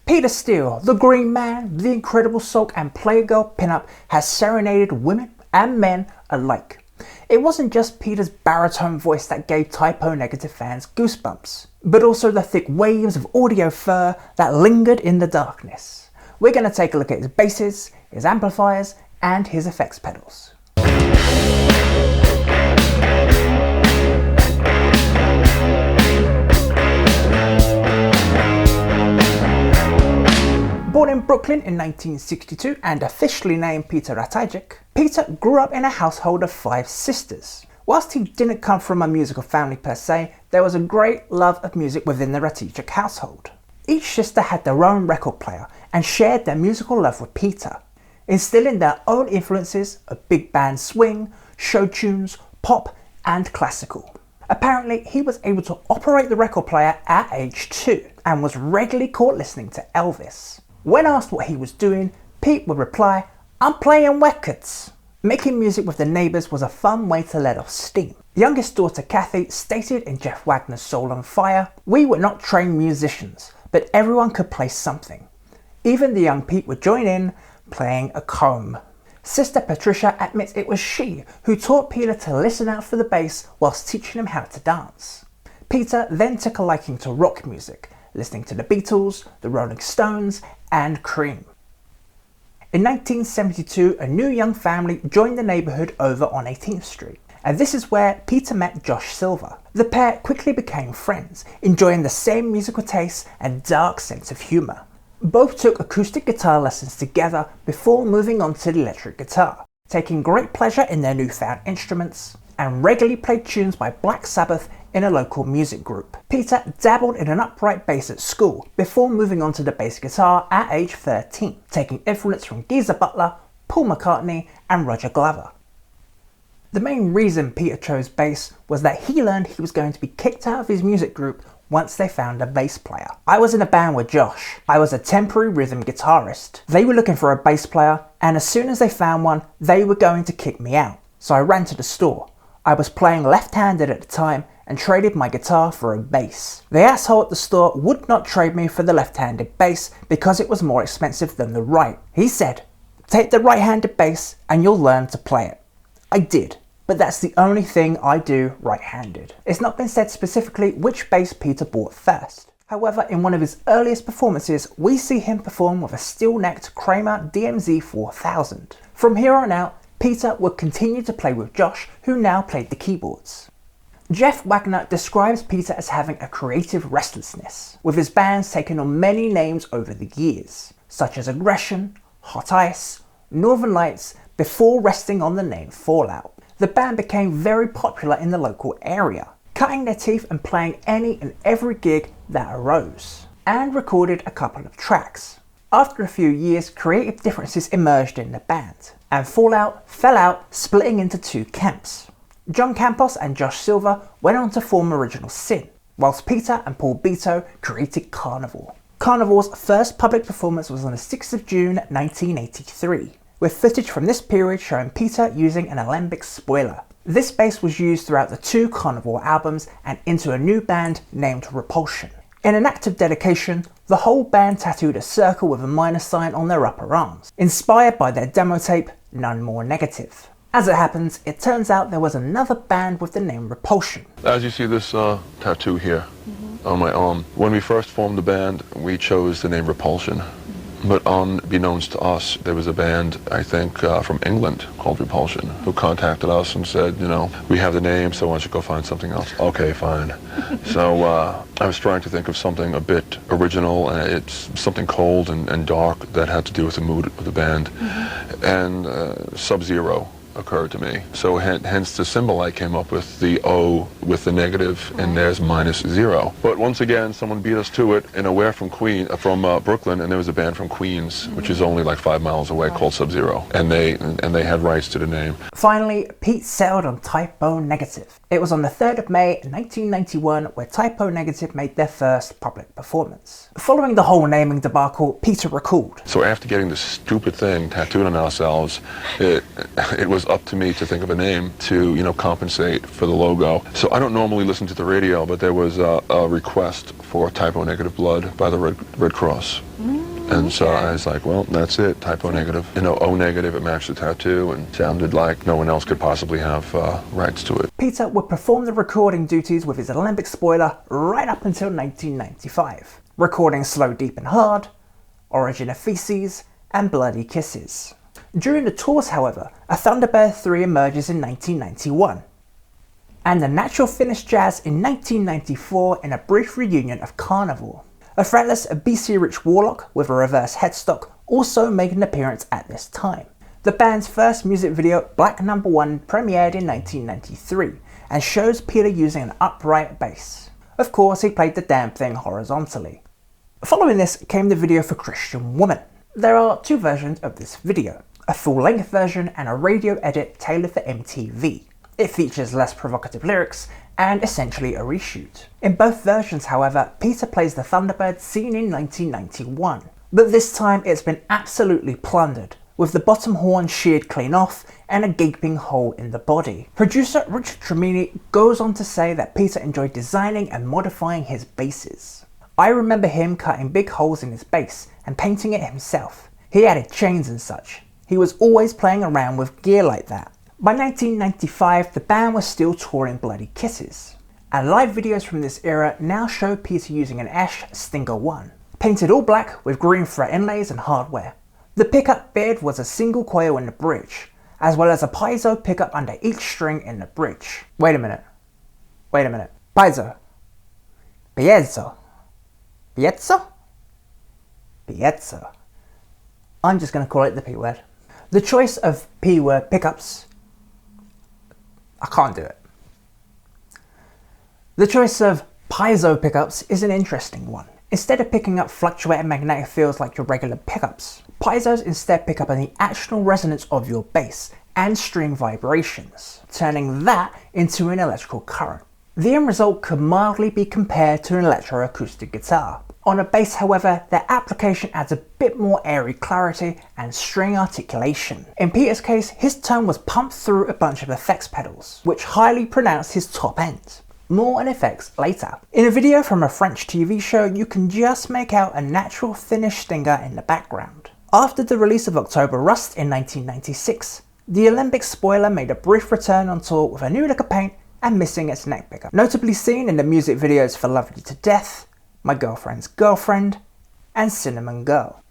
Peter Steele, the Green Man, the Incredible Sulk and Playgirl pinup has serenaded women and men alike. It wasn't just Peter's baritone voice that gave typo negative fans goosebumps, but also the thick waves of audio fur that lingered in the darkness. We're going to take a look at his basses, his amplifiers, and his effects pedals. Born in Brooklyn in 1962 and officially named Peter Ratajczyk, Peter grew up in a household of 5 sisters. Whilst he didn't come from a musical family per se, there was a great love of music within the Ratajczyk household. Each sister had their own record player and shared their musical love with Peter, instilling their own influences of big band swing, show tunes, pop and classical. Apparently he was able to operate the record player at age 2 and was regularly caught listening to Elvis. When asked what he was doing, Pete would reply, "I'm playing records." Making music with the neighbours was a fun way to let off steam. Youngest daughter Kathy stated in Jeff Wagner's Soul on Fire, "We were not trained musicians, but everyone could play something. Even the young Pete would join in, playing a comb." Sister Patricia admits it was she who taught Peter to listen out for the bass whilst teaching him how to dance. Peter then took a liking to rock music, listening to the Beatles, the Rolling Stones and Cream. In 1972, a new young family joined the neighbourhood over on 18th Street, and this is where Peter met Josh Silver. The pair quickly became friends, enjoying the same musical tastes and dark sense of humour. Both took acoustic guitar lessons together before moving on to the electric guitar, taking great pleasure in their newfound instruments, and regularly played tunes by Black Sabbath in a local music group. Peter dabbled in an upright bass at school before moving on to the bass guitar at age 13, taking influence from Geezer Butler, Paul McCartney and Roger Glover. The main reason Peter chose bass was that he learned he was going to be kicked out of his music group once they found a bass player. "I was in a band with Josh. I was a temporary rhythm guitarist. They were looking for a bass player, and as soon as they found one, they were going to kick me out. So I ran to the store. I was playing left-handed at the time and traded my guitar for a bass. The asshole at the store would not trade me for the left-handed bass because it was more expensive than the right. He said, 'Take the right-handed bass and you'll learn to play it.' I did, but that's the only thing I do right-handed." It's not been said specifically which bass Peter bought first. However, in one of his earliest performances, we see him perform with a steel-necked Kramer DMZ 4000. From here on out, Peter would continue to play with Josh, who now played the keyboards. Jeff Wagner describes Peter as having a creative restlessness, with his bands taking on many names over the years, such as Aggression, Hot Ice, Northern Lights, before resting on the name Fallout. The band became very popular in the local area, cutting their teeth and playing any and every gig that arose, and recorded a couple of tracks. After a few years, creative differences emerged in the band, and Fallout fell out, splitting into 2 camps. John Campos and Josh Silver went on to form Original Sin, whilst Peter and Paul Beto created Carnival. Carnival's first public performance was on the 6th of June 1983, with footage from this period showing Peter using an Alembic spoiler. This bass was used throughout the 2 Carnival albums and into a new band named Repulsion. In an act of dedication, the whole band tattooed a circle with a minus sign on their upper arms, inspired by their demo tape, None More Negative. As it happens, it turns out there was another band with the name Repulsion. As you see this tattoo here on my arm, when we first formed the band, we chose the name Repulsion. But unbeknownst to us, there was a band, I think, from England called Repulsion, who contacted us and said, you know, we have the name, so why don't you go find something else? Okay, fine. So I was trying to think of something a bit original, and it's something cold and dark that had to do with the mood of the band. And Sub-Zero occurred to me. So hence the symbol I came up with, the O with the negative, and there's -0. But once again, someone beat us to it, and we're from Brooklyn, and there was a band from Queens, which is only like 5 miles away, called Sub-Zero, and they had rights to the name. Finally, Pete settled on Typo Negative. It was on the 3rd of May 1991 where Typo Negative made their first public performance. Following the whole naming debacle, Peter recalled, So after getting this stupid thing tattooed on ourselves, it was was up to me to think of a name to, compensate for the logo. So I don't normally listen to the radio, but there was a request for typo negative blood by the Red Cross. And so I was like, well, that's it, typo negative. O negative, it matched the tattoo and sounded like no one else could possibly have rights to it. Peter would perform the recording duties with his Alembic spoiler right up until 1995, recording Slow, Deep and Hard, Origin of Feces, and Bloody Kisses. During the tours, however, a Thunderbird 3 emerges in 1991, and the Natural Finish Jazz in 1994 in a brief reunion of Carnival. A fretless BC-rich Warlock with a reverse headstock also made an appearance at this time. The band's first music video, Black No. 1, premiered in 1993 and shows Peter using an upright bass. Of course, he played the damn thing horizontally. Following this came the video for Christian Woman. There are two versions of this video, a full-length version and a radio edit tailored for MTV. It features less provocative lyrics and essentially a reshoot. In both versions, however, Peter plays the Thunderbird seen in 1991, but this time it's been absolutely plundered, with the bottom horn sheared clean off and a gaping hole in the body. Producer Richard Tremini goes on to say that Peter enjoyed designing and modifying his basses. I remember him cutting big holes in his bass and painting it himself. He added chains and such. He was always playing around with gear like that. By 1995, the band was still touring Bloody Kisses, and live videos from this era now show Peter using an ESH Stinger 1, painted all black with green fret inlays and hardware. The pickup bed was a single coil in the bridge, as well as a Paizo pickup under each string in the bridge. Wait a minute. Paizo. Piezo. I'm just going to call it the P word. The choice of P word pickups, I can't do it. The choice of Paizo pickups is an interesting one. Instead of picking up fluctuating magnetic fields like your regular pickups, Paizos instead pick up on the actual resonance of your bass and string vibrations, turning that into an electrical current. The end result could mildly be compared to an electroacoustic guitar. On a bass, however, their application adds a bit more airy clarity and string articulation. In Peter's case, his tone was pumped through a bunch of effects pedals, which highly pronounced his top end. More on effects later. In a video from a French TV show, you can just make out a natural finish stinger in the background. After the release of October Rust in 1996, the Alembic spoiler made a brief return on tour with a new lick of paint and missing its neck pickup. Notably seen in the music videos for Love You to Death, My Girlfriend's Girlfriend, and Cinnamon Girl.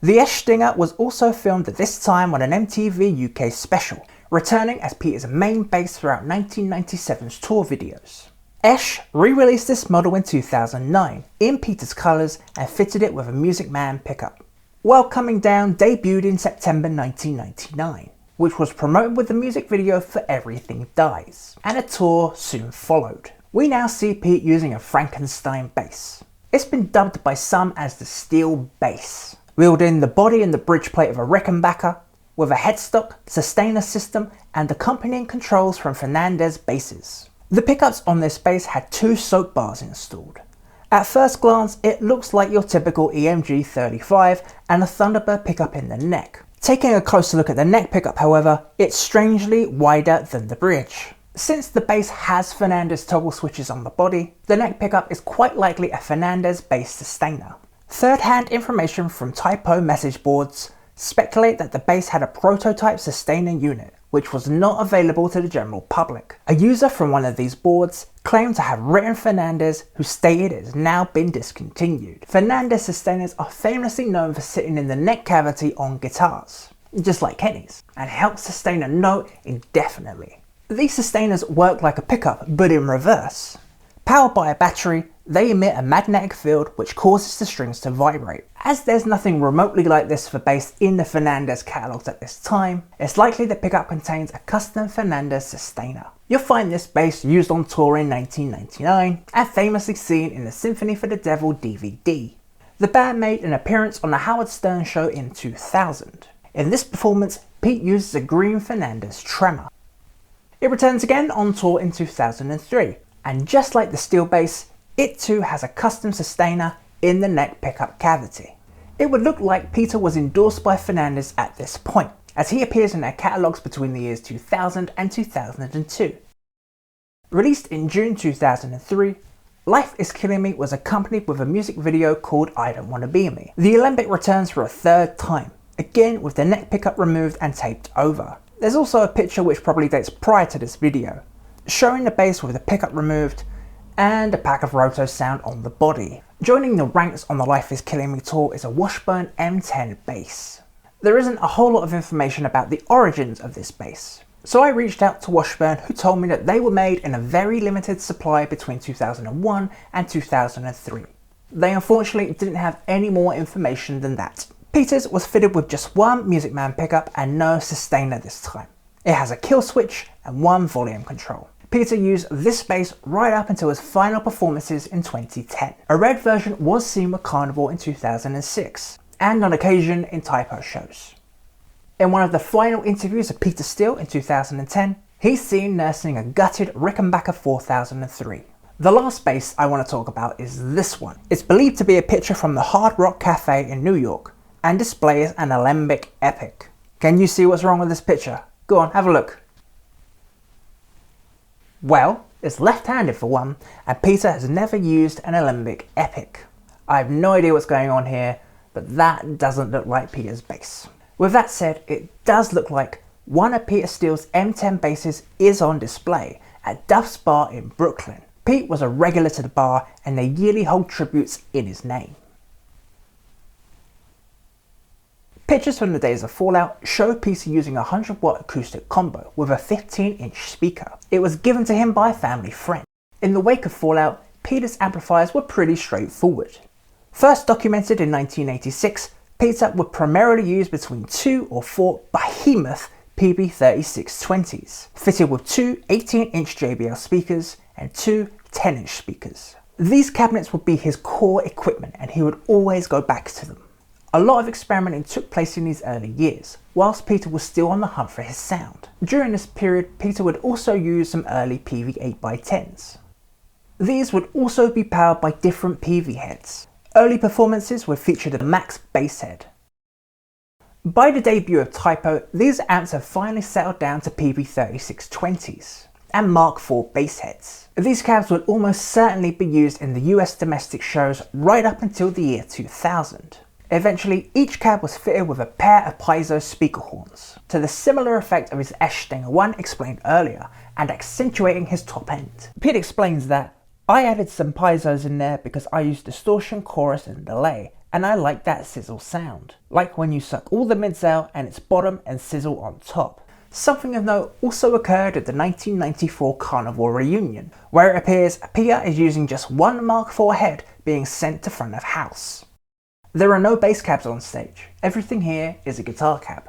The ESH Stinger was also filmed at this time on an MTV UK special, returning as Peter's main bass throughout 1997's tour videos. ESH re-released this model in 2009 in Peter's colours and fitted it with a Music Man pickup. While Coming Down debuted in September 1999, which was promoted with the music video for Everything Dies, and a tour soon followed. We now see Pete using a Frankenstein bass. It's been dubbed by some as the Steel Bass, wielding the body and the bridge plate of a Rickenbacker, with a headstock, sustainer system, and accompanying controls from Fernandez basses. The pickups on this bass had two soap bars installed. At first glance, it looks like your typical EMG 35 and a Thunderbird pickup in the neck. Taking a closer look at the neck pickup, however, it's strangely wider than the bridge. Since the bass has Fernandez toggle switches on the body, the neck pickup is quite likely a Fernandez bass sustainer. Third-hand information from typo message boards speculate that the bass had a prototype sustainer unit, which was not available to the general public. A user from one of these boards claimed to have written Fernandez, who stated it has now been discontinued. Fernandez sustainers are famously known for sitting in the neck cavity on guitars, just like Kenny's, and help sustain a note indefinitely. These sustainers work like a pickup, but in reverse. Powered by a battery, they emit a magnetic field which causes the strings to vibrate. As there's nothing remotely like this for bass in the Fernandez catalogs at this time, it's likely the pickup contains a custom Fernandez sustainer. You'll find this bass used on tour in 1999 and famously seen in the Symphony for the Devil DVD. The band made an appearance on the Howard Stern show in 2000. In this performance, Pete uses a green Fernandez tremor. It returns again on tour in 2003, and just like the steel bass, it too has a custom sustainer in the neck pickup cavity. It would look like Peter was endorsed by Fernandez at this point, as he appears in their catalogues between the years 2000 and 2002. Released in June 2003, Life Is Killing Me was accompanied with a music video called I Don't Wanna Be Me. The Alembic returns for a third time, again with the neck pickup removed and taped over. There's also a picture which probably dates prior to this video, showing the bass with the pickup removed and a pack of roto sound on the body. Joining the ranks on the Life Is Killing Me tour is a Washburn M10 Bass. There isn't a whole lot of information about the origins of this bass, so I reached out to Washburn, who told me that they were made in a very limited supply between 2001 and 2003. They unfortunately didn't have any more information than that. Peter's was fitted with just one Music Man pickup and no sustainer this time. It has a kill switch and one volume control. Peter used this bass right up until his final performances in 2010. A red version was seen with Carnival in 2006, and on occasion in typo shows. In one of the final interviews of Peter Steele in 2010, he's seen nursing a gutted Rickenbacker 4003. The last bass I want to talk about is this one. It's believed to be a picture from the Hard Rock Cafe in New York, and displays an Alembic Epic. Can you see what's wrong with this picture? Go on, have a look. Well, it's left-handed for one, and Peter has never used an Alembic Epic. I have no idea what's going on here, but that doesn't look like Peter's bass. With that said, it does look like one of Peter Steele's M10 basses is on display at Duff's Bar in Brooklyn. Pete was a regular to the bar, and they yearly hold tributes in his name. Pictures from the days of Fallout show Peter using a 100-watt acoustic combo with a 15-inch speaker. It was given to him by a family friend. In the wake of Fallout, Peter's amplifiers were pretty straightforward. First documented in 1986, Peter would primarily use between 2 or 4 behemoth Peavey 3620s, fitted with 2 18-inch JBL speakers and 2 10-inch speakers. These cabinets would be his core equipment, and he would always go back to them. A lot of experimenting took place in these early years, whilst Peter was still on the hunt for his sound. During this period, Peter would also use some early Peavey 8x10s. These would also be powered by different Peavey heads. Early performances would feature the Max bass head. By the debut of Typo, these amps have finally settled down to Peavey 3620s and Mark IV bass heads. These cabs would almost certainly be used in the US domestic shows right up until the year 2000. Eventually, each cab was fitted with a pair of Paizo speaker horns, to the similar effect of his ESH Stinger 1 explained earlier, and accentuating his top end. Pete explains that, I added some Paizos in there because I used distortion, chorus and delay, and I like that sizzle sound. Like when you suck all the mids out and it's bottom and sizzle on top. Something of note also occurred at the 1994 Carnival reunion, where it appears Peter is using just one Mark IV head being sent to front of house. There are no bass cabs on stage. Everything here is a guitar cab.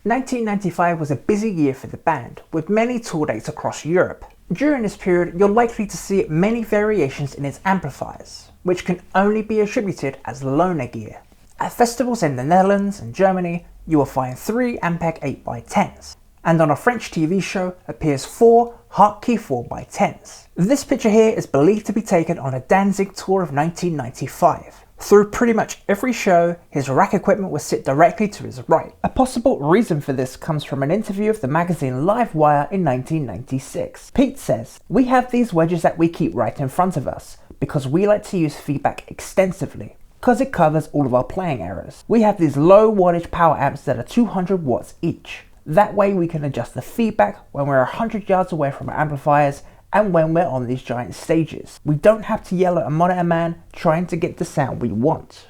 1995 was a busy year for the band, with many tour dates across Europe. During this period, you're likely to see many variations in its amplifiers, which can only be attributed as loaner gear. At festivals in the Netherlands and Germany, you will find 3 Ampeg 8x10s, and on a French TV show appears 4 Hartke 4x10s. This picture here is believed to be taken on a Danzig tour of 1995. Through pretty much every show, his rack equipment would sit directly to his right. A possible reason for this comes from an interview of the magazine Livewire in 1996. Pete says, "We have these wedges that we keep right in front of us, because we like to use feedback extensively, because it covers all of our playing errors. We have these low wattage power amps that are 200 watts each. That way we can adjust the feedback when we're 100 yards away from our amplifiers and when we're on these giant stages. We don't have to yell at a monitor man trying to get the sound we want."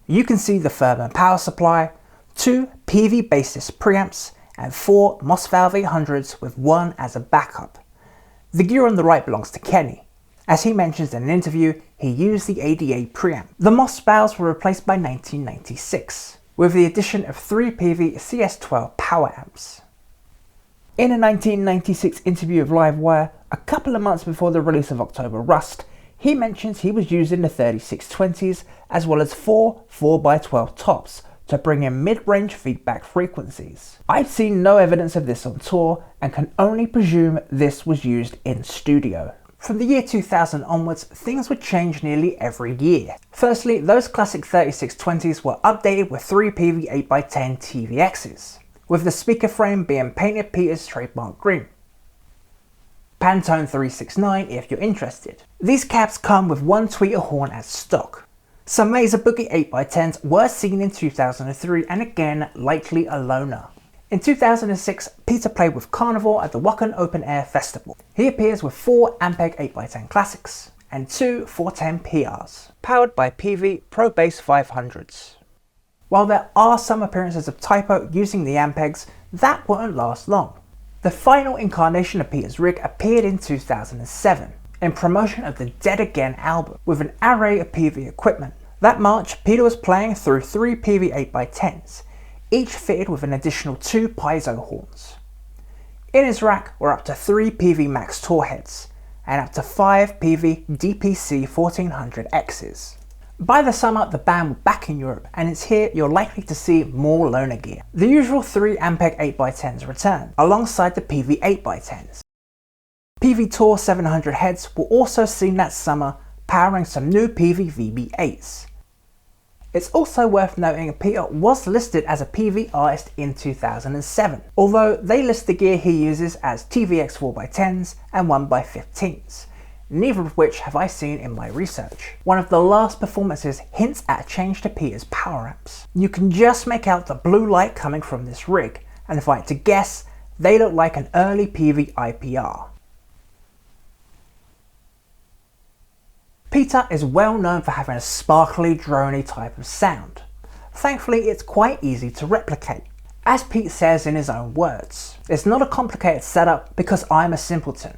You can see the Furman power supply, 2 Peavey bassist preamps, and 4 Mossvalve 800s with 1 as a backup. The gear on the right belongs to Kenny. As he mentions in an interview, he used the ADA preamp. The Mossvalves were replaced by 1996. With the addition of 3 Peavey CS12 power amps. In a 1996 interview of Livewire, a couple of months before the release of October Rust, he mentions he was using the 3620s as well as 4 4x12 tops to bring in mid-range feedback frequencies. I've seen no evidence of this on tour and can only presume this was used in studio. From the year 2000 onwards, things would change nearly every year. Firstly, those classic 3620s were updated with 3 Peavey 8x10 TVXs, with the speaker frame being painted Peter's trademark green. Pantone 369 if you're interested. These cabs come with one tweeter horn as stock. Some Mesa Boogie 8x10s were seen in 2003 and again likely a loner. In 2006, Peter played with Carnival at the Wacken Open Air Festival. He appears with 4 Ampeg 8x10 Classics and 2 410 PRs, powered by Peavey Pro Bass 500s. While there are some appearances of Typo using the Ampegs, that won't last long. The final incarnation of Peter's rig appeared in 2007, in promotion of the Dead Again album, with an array of Peavey equipment. That March, Peter was playing through 3 Peavey 8x10s, each fitted with an additional 2 Paizo horns. In his rack were up to 3 Peavey Max Tour heads, and up to 5 Peavey DPC 1400Xs. By the summer, the band were back in Europe, and it's here you're likely to see more loaner gear. The usual 3 Ampeg 8x10s return, alongside the Peavey 8x10s. Peavey Tour 700 heads were also seen that summer, powering some new Peavey VB8s. It's also worth noting Peter was listed as a Peavey artist in 2007, although they list the gear he uses as TVX 4x10s and 1x15s, neither of which have I seen in my research. One of the last performances hints at a change to Peter's power amps. You can just make out the blue light coming from this rig, and if I had to guess, they look like an early Peavey IPR. Peter is well known for having a sparkly, drony type of sound. Thankfully, it's quite easy to replicate. As Pete says in his own words, it's not a complicated setup because I'm a simpleton.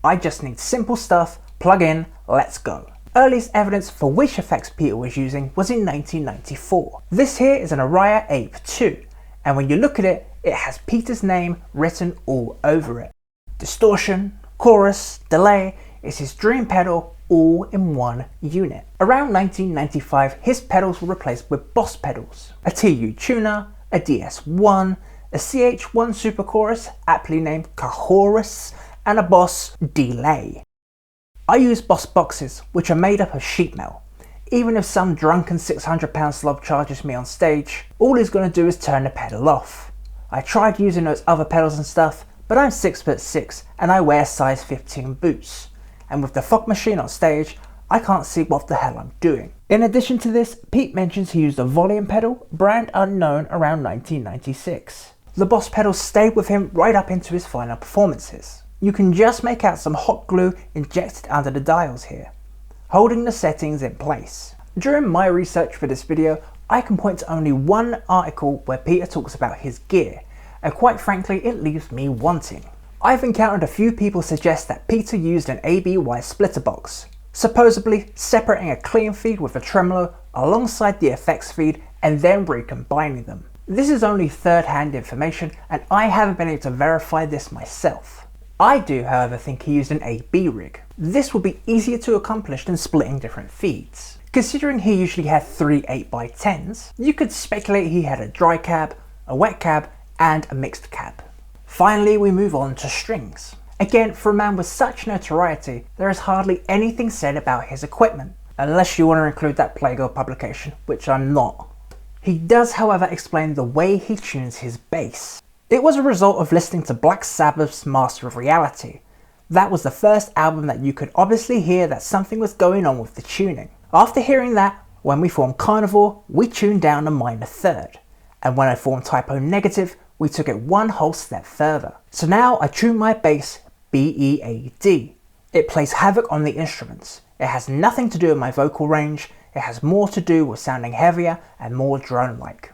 I just need simple stuff, plug in, let's go. Earliest evidence for which effects Peter was using was in 1994. This here is an Araya Ape 2, and when you look at it, it has Peter's name written all over it. Distortion, chorus, delay is his dream pedal, all in one unit. Around 1995, his pedals were replaced with Boss pedals, a TU tuner, a DS1, a CH1 Super Chorus, aptly named Chorus, and a Boss delay. I use Boss boxes, which are made up of sheet metal. Even if some drunken 600-pound slob charges me on stage, all he's going to do is turn the pedal off. I tried using those other pedals and stuff, but I'm 6'6" and I wear size 15 boots. And with the fog machine on stage, I can't see what the hell I'm doing. In addition to this, Pete mentions he used a volume pedal, brand unknown, around 1996. The Boss pedals stayed with him right up into his final performances. You can just make out some hot glue injected under the dials here, holding the settings in place. During my research for this video, I can point to only one article where Peter talks about his gear, and quite frankly it leaves me wanting. I've encountered a few people suggest that Peter used an ABY splitter box, supposedly separating a clean feed with a tremolo alongside the effects feed and then recombining them. This is only third-hand information and I haven't been able to verify this myself. I do, however, think he used an AB rig. This would be easier to accomplish than splitting different feeds. Considering he usually had 3 8x10s, you could speculate he had a dry cab, a wet cab, and a mixed cab. Finally, we move on to strings. Again, for a man with such notoriety, there is hardly anything said about his equipment, unless you want to include that Paizo publication, which I'm not. He does, however, explain the way he tunes his bass. It was a result of listening to Black Sabbath's Master of Reality. That was the first album that you could obviously hear that something was going on with the tuning. After hearing that, when we formed Carnival, we tuned down a minor third, and when I formed Typo Negative, we took it one whole step further. So now I tune my bass B-E-A-D. It plays havoc on the instruments. It has nothing to do with my vocal range, it has more to do with sounding heavier and more drone-like.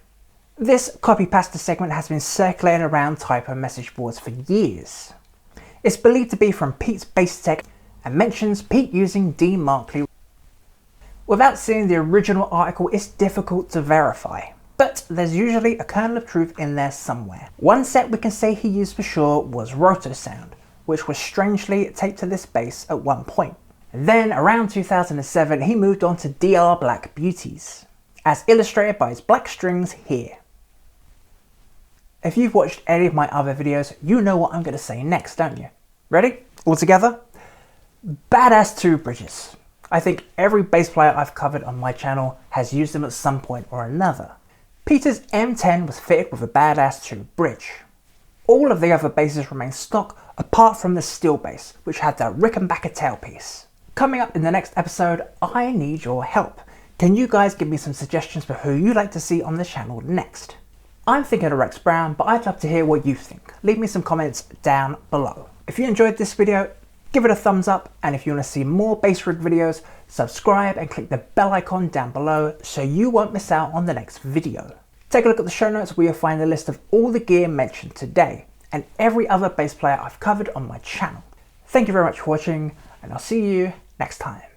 This copy-pasta segment has been circulating around Typo message boards for years. It's believed to be from Pete's bass tech and mentions Pete using Dean Markley. Without seeing the original article, it's difficult to verify. But there's usually a kernel of truth in there somewhere. One set we can say he used for sure was Roto Sound, which was strangely taped to this bass at one point. And then around 2007 he moved on to DR Black Beauties, as illustrated by his black strings here. If you've watched any of my other videos, you know what I'm going to say next, don't you? Ready? All together? Badass tube bridges. I think every bass player I've covered on my channel has used them at some point or another. Peter's M10 was fitted with a badass tube bridge. All of the other basses remain stock apart from the steel bass, which had the Rickenbacker tailpiece. Coming up in the next episode, I need your help. Can you guys give me some suggestions for who you'd like to see on the channel next? I'm thinking of Rex Brown, but I'd love to hear what you think. Leave me some comments down below. If you enjoyed this video, give it a thumbs up, and if you want to see more bass rig videos, subscribe and click the bell icon down below so you won't miss out on the next video. Take a look at the show notes where you'll find a list of all the gear mentioned today and every other bass player I've covered on my channel. Thank you very much for watching, and I'll see you next time.